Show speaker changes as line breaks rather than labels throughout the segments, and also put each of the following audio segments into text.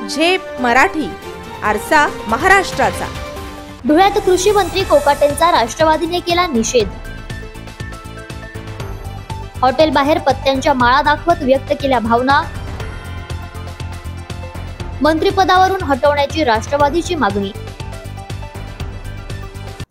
झेप मराठी, आरसा महाराष्ट्राचा।
धुळ्यात कृषी मंत्री कोकाटेंचा राष्ट्रवादीने केला निषेध। हॉटेल बाहेर पत्त्यांच्या माळा दाखवत व्यक्त केल्या भावना। मंत्रिपदावरून हटवण्याची राष्ट्रवादीची मागणी।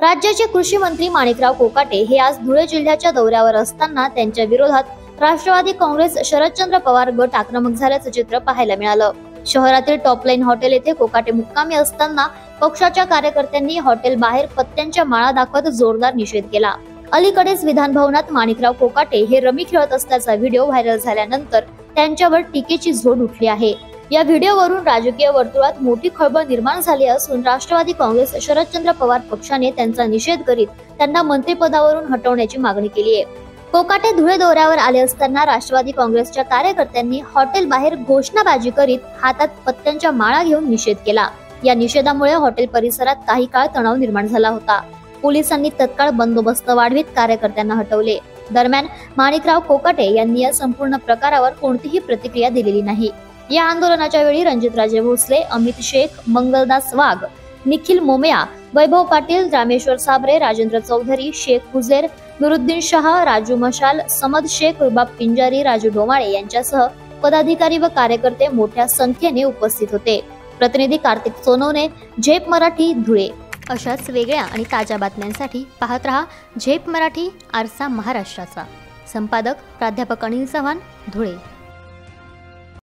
राज्याचे कृषी मंत्री माणिकराव कोकाटे हे आज धुळे जिल्ह्याच्या दौऱ्यावर असताना त्यांच्या विरोधात राष्ट्रवादी काँग्रेस शरदचंद्र पवार गट आक्रमक झाल्याचं चित्र पाहायला मिळालं। शहरातील टॉपलाईन हॉटेल येथे कोकाटे मुक्कामी असताना पक्षाच्या कार्यकर्त्यांनी हॉटेल बाहेर पत्त्यांच्या माळा दाखवत जोरदार निषेध केला। अलीकडेच विधान भवनात माणिकराव कोकाटे हे रमी खेळत असल्याचा व्हिडिओ व्हायरल झाल्यानंतर त्यांच्यावर टीकेची झोड उठली आहे। या व्हिडिओवरून राजकीय वर्तुळात मोठी खळबळ निर्माण झाली असून राष्ट्रवादी काँग्रेस शरदचंद्र पवार पक्षाने त्यांचा निषेध करीत त्यांना मंत्रिपदावरून हटवण्याची मागणी केली आहे। कोकाटे धुळे दौऱ्यावर आले असताना राष्ट्रवादी काँग्रेसच्या कार्यकर्त्यांनी हॉटेल बाहेर घोषणाबाजी करीत हातात पत्त्यांच्या माळा घेऊन निषेध केला। या निषेधामुळे हॉटेल परिसरात काही काळ तणाव निर्माण झाला होता। पोलिसांनी तत्काळ बंदोबस्त वाढवीत कार्यकर्त्यांना हटवले। दरम्यान माणिकराव कोकाटे यांनी या संपूर्ण प्रकारावर कोणतीही प्रतिक्रिया दिलेली नाही। या आंदोलनाच्या वेळी रणजितराजे भोसले, अमित शेख, मंगलदास वाघ, निखिल मोमेया, वैभव पाटील, रामेश्वर साबरे, राजेंद्र चौधरी, शेख हुजेर, नुरुद्दीन शाह, राजू मशाल, समद शेख, रुबाब पिंजारी, राजू डोमाळे यांच्यासह पदाधिकारी व कार्यकर्ते मोठ्या संख्येने उपस्थित होते। प्रतिनिधी कार्तिक सोनवणे, झेप मराठी, धुळे। अशाच वेगळ्या आणि ताज्या बातम्यांसाठी पाहत रहा झेप मराठी, आरसा महाराष्ट्राचा। संपादक प्राध्यापक अनिल चव्हाण, धुळे।